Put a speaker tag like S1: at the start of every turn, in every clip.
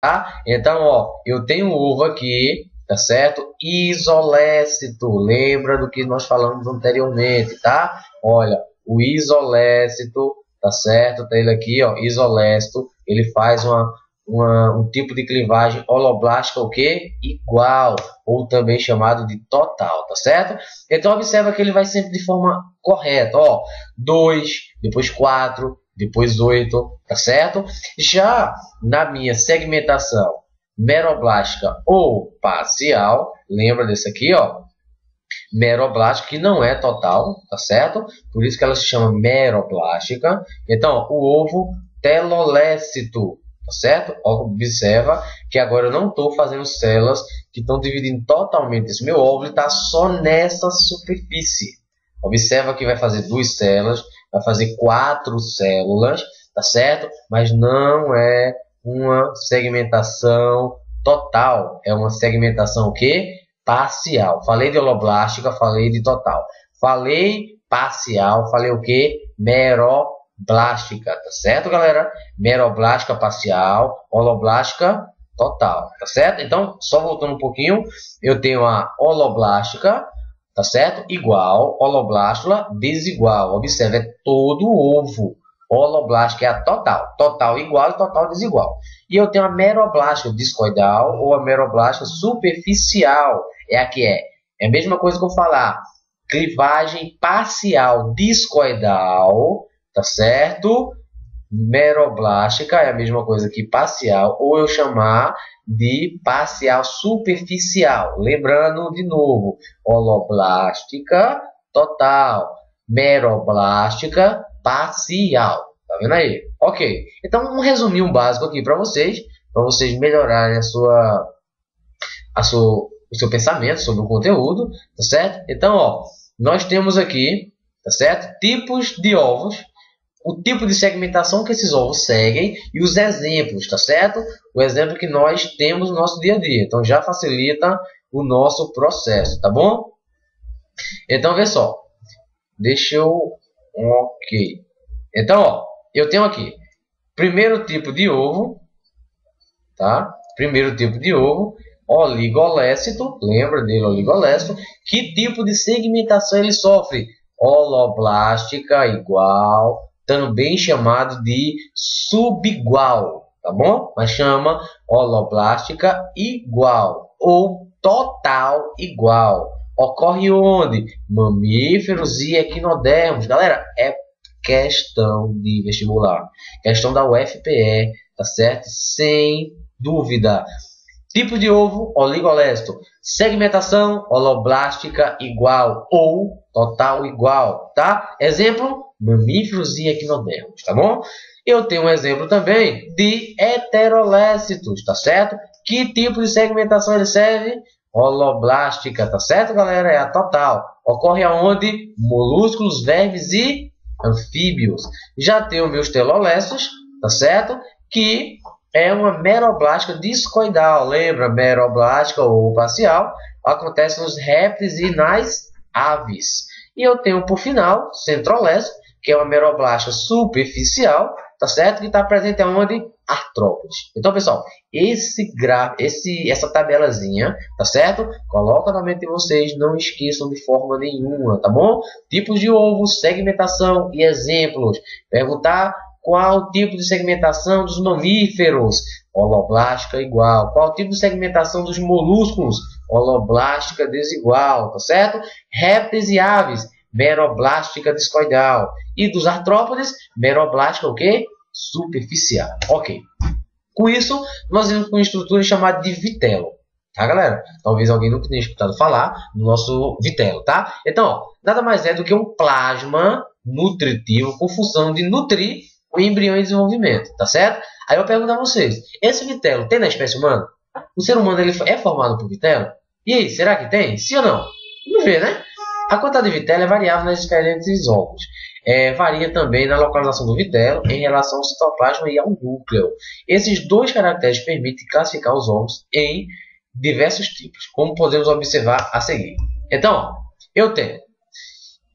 S1: tá? Então, ó, eu tenho ovo aqui, tá certo? Isolécito, lembra do que nós falamos anteriormente, tá? Olha, o isolécito, tá certo? Tá ele aqui, ó, isolécito, ele faz um tipo de clivagem holoblástica, o quê? Igual, ou também chamado de total, tá certo? Então, observa que ele vai sempre de forma correta, ó, 2, depois 4, depois 8, tá certo? Já na minha segmentação meroblástica ou parcial, lembra desse aqui, ó, meroblástica, que não é total, tá certo? Por isso que ela se chama meroblástica. Então, o ovo telolécito, tá certo? Observa que agora eu não estou fazendo células que estão dividindo totalmente esse meu óvulo, está só nessa superfície. Observa que vai fazer 2 células, vai fazer 4 células, tá certo? Mas não é uma segmentação total, é uma segmentação o quê? Parcial. Falei de holoblástica, falei de total. Falei parcial, falei o quê? Meroblástica, tá certo, galera? Meroblástica parcial, holoblástica total, tá certo? Então, só voltando um pouquinho, eu tenho a holoblástica, tá certo? Igual, holoblástula desigual. Observe, é todo o ovo. Holoblástica é a total. Total igual e total desigual. E eu tenho a meroblástica discoidal ou a meroblástica superficial. É a que é. É a mesma coisa que eu falar. Clivagem parcial discoidal, tá certo? Meroblástica é a mesma coisa que parcial, ou eu chamar de parcial superficial. Lembrando de novo, holoblástica total, meroblástica parcial. Tá vendo aí? Ok. Então, um resuminho básico aqui para vocês melhorarem o seu pensamento sobre o conteúdo, tá certo? Então, ó, nós temos aqui, tá certo? Tipos de ovos, o tipo de segmentação que esses ovos seguem e os exemplos, tá certo? O exemplo que nós temos no nosso dia a dia. Então, já facilita o nosso processo, tá bom? Então, vê só. Deixa eu... Ok. Então, ó, eu tenho aqui primeiro tipo de ovo, tá? Primeiro tipo de ovo, oligolécito, lembra dele, oligolécito. Que tipo de segmentação ele sofre? Holoblástica igual, também chamado de subigual, tá bom? Mas chama holoblástica igual ou total igual. Ocorre onde? Mamíferos e equinodermos. Galera, é questão de vestibular. Questão da UFPE, tá certo? Sem dúvida. Tipo de ovo, oligolécito. Segmentação, holoblástica igual ou total igual, tá? Exemplo, mamíferos e equinodermos, tá bom? Eu tenho um exemplo também de heterolécitos, tá certo? Que tipo de segmentação ele serve? Holoblástica, tá certo, galera? É a total. Ocorre aonde? Molúsculos, vermes e anfíbios. Já tenho meus telolécitos, tá certo? Que é uma meroblástica discoidal. Lembra? Meroblástica ou parcial acontece nos répteis e nas aves. E eu tenho, por final, centrolécico, que é uma meroblástica superficial, tá certo? Que está presente aonde? Artrópodes. Então, pessoal, essa tabelazinha, tá certo? Coloca na mente de vocês, não esqueçam de forma nenhuma, tá bom? Tipos de ovos, segmentação e exemplos. Perguntar qual o tipo de segmentação dos mamíferos? Holoblástica igual. Qual o tipo de segmentação dos molúsculos? Holoblástica desigual, tá certo? Répteis e aves, meroblástica discoidal. E dos artrópodes, meroblástica o quê? Superficial. Ok. Com isso, nós vamos com uma estrutura chamada de vitelo. Tá, galera? Talvez alguém não tenha escutado falar do nosso vitelo, tá? Então, ó, nada mais é do que um plasma nutritivo com função de nutrir o embrião em desenvolvimento, tá certo? Aí eu pergunto a vocês, esse vitelo tem na espécie humana? O ser humano ele é formado por vitelo? E aí, será que tem? Sim ou não? Vamos ver, né? A quantidade de vitelo é variável nas diferentes óvulos. Varia também na localização do vitelo em relação ao citoplasma e ao núcleo. Esses dois caracteres permitem classificar os ovos em diversos tipos, como podemos observar a seguir. Então, ó, eu tenho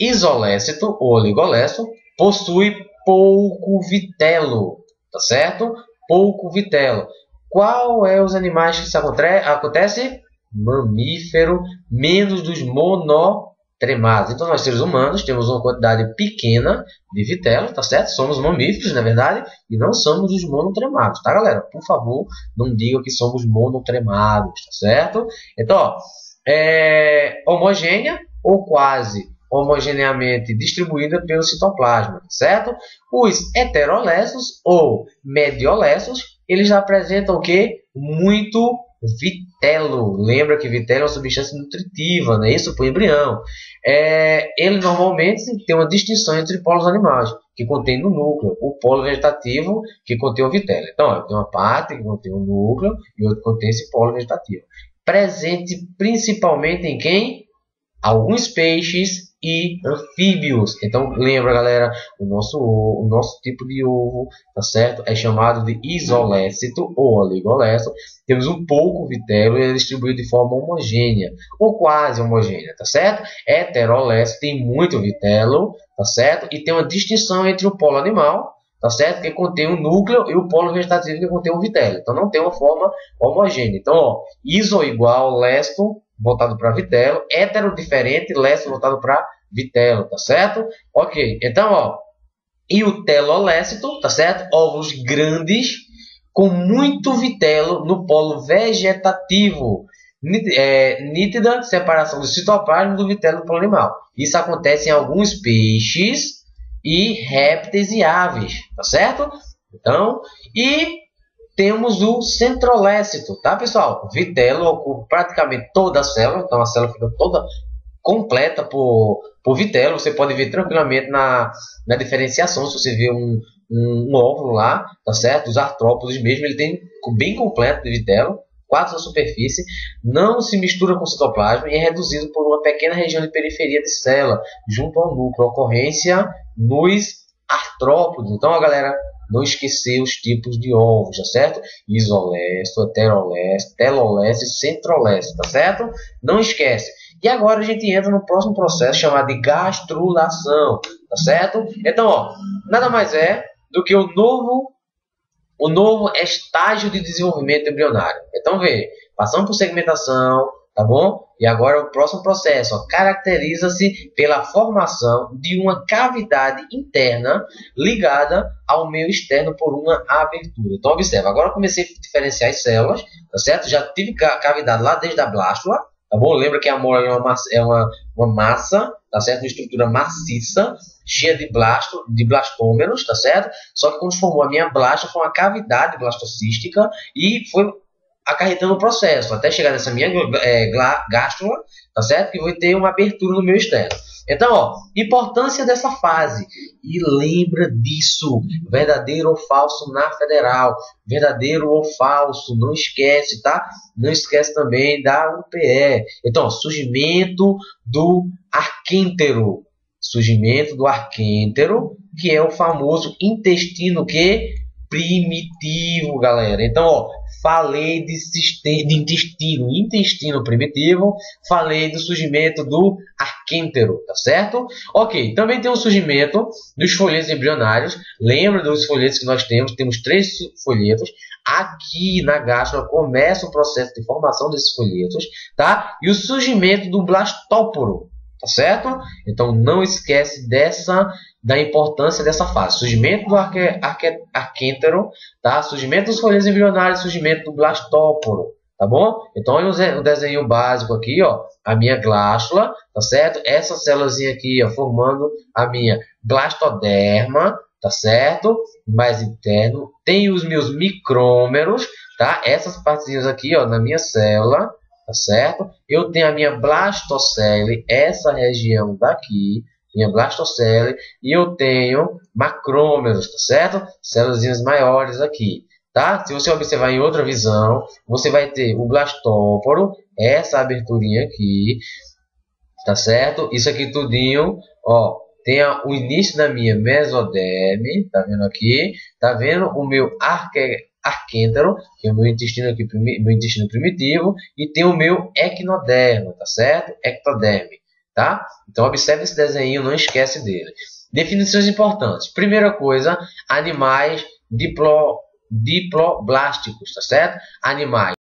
S1: isolécito ou oligolécito, possui pouco vitelo, tá certo? Pouco vitelo. Qual é os animais que isso acontece? Mamífero, menos dos monotremados. Então, nós seres humanos temos uma quantidade pequena de vitelo, tá certo? Somos mamíferos, na verdade, e não somos os monotremados, tá, galera? Por favor, não digam que somos monotremados, tá certo? Então, ó, homogênea ou quase homogeneamente distribuída pelo citoplasma, certo? Os heterolécios ou mediolécios, eles apresentam o quê? Muito vitelo. Lembra que vitelo é uma substância nutritiva, não é isso? Para o embrião. Ele normalmente tem uma distinção entre polos animais, que contém no núcleo, o polo vegetativo, que contém o vitelo. Então, tem uma parte que contém o núcleo e outra que contém esse polo vegetativo. Presente principalmente em quem? Alguns peixes e anfíbios. Então, lembra, galera, o nosso tipo de ovo, tá certo? É chamado de isolécito ou oligolécito. Temos um pouco vitelo e é distribuído de forma homogênea ou quase homogênea, tá certo? Heterolécito tem muito vitelo, tá certo? E tem uma distinção entre o polo animal, tá certo? Que contém o núcleo e o polo vegetativo que contém o vitelo. Então, não tem uma forma homogênea. Então, ó, iso igual lécito voltado para vitelo, hétero diferente, lécito voltado para vitelo, tá certo? Ok, então, ó, e o telolécito, tá certo? Óvulos grandes com muito vitelo no polo vegetativo. Nítida separação do citoplasma do vitelo do polo animal. Isso acontece em alguns peixes e répteis e aves, tá certo? Então, e temos o centrolécito, tá, pessoal? Vitelo ocupa praticamente toda a célula, então a célula fica toda completa por vitelo. Você pode ver tranquilamente na diferenciação, se você ver um óvulo lá, tá certo? Os artrópodes mesmo, ele tem bem completo de vitelo, 4 na superfície, não se mistura com o citoplasma e é reduzido por uma pequena região de periferia de célula, junto ao núcleo, ocorrência nos artrópodes. Então, ó, galera, não esquecer os tipos de ovos, tá certo? Isolécito, heterolécito, telolécito e centrolécito, tá certo? Não esquece. E agora a gente entra no próximo processo chamado de gastrulação, tá certo? Então, ó, nada mais é do que o novo estágio de desenvolvimento embrionário. Então, vê, passamos por segmentação, tá bom? E agora o próximo processo caracteriza-se pela formação de uma cavidade interna ligada ao meio externo por uma abertura. Então, observa, agora eu comecei a diferenciar as células, tá certo? Já tive cavidade lá desde a blástula, tá bom? Lembra que a mola é uma massa, tá certo? Uma estrutura maciça, cheia de blastômeros, tá certo? Só que quando formou a minha blástula, foi uma cavidade blastocística e foi acarretando o processo, até chegar nessa minha gástrula, tá certo? Que vai ter uma abertura no meio externo. Então, ó, importância dessa fase. E lembra disso, verdadeiro ou falso na federal. Verdadeiro ou falso, não esquece, tá? Não esquece também da UPE. Então, ó, surgimento do arquêntero. Surgimento do arquêntero, que é o famoso intestino primitivo, galera. Então, ó, falei de intestino primitivo, falei do surgimento do arquêntero, tá certo? Ok, também tem o surgimento dos folhetos embrionários. Lembra dos folhetos que nós temos? Temos 3 folhetos. Aqui na gástrula começa o processo de formação desses folhetos, tá? E o surgimento do blastóporo, tá certo? Então não esquece da importância dessa fase. Surgimento do arquêntero, tá? Surgimento dos folhetos embrionários, surgimento do blastóporo, tá bom? Então olha o desenho básico aqui, ó, a minha glástula, tá certo? Essa célulazinha aqui, ó, formando a minha blastoderma, tá certo? Mais interno, tem os meus micrômeros, tá? Essas partezinhas aqui, ó, na minha célula, tá certo? Eu tenho a minha blastocele, essa região daqui, minha blastocele, e eu tenho macrômeros, tá certo? Células maiores aqui, tá? Se você observar em outra visão, você vai ter o blastóporo, essa aberturinha aqui, tá certo? Isso aqui tudinho, ó, tem o início da minha mesoderme, tá vendo aqui? Tá vendo o meu arquêntero, que é o meu intestino aqui, meu intestino primitivo, e tem o meu equinoderma, tá certo? Ectoderme, tá? Então observe esse desenho, não esquece dele. Definições importantes. Primeira coisa, animais diploblásticos, tá certo? Animais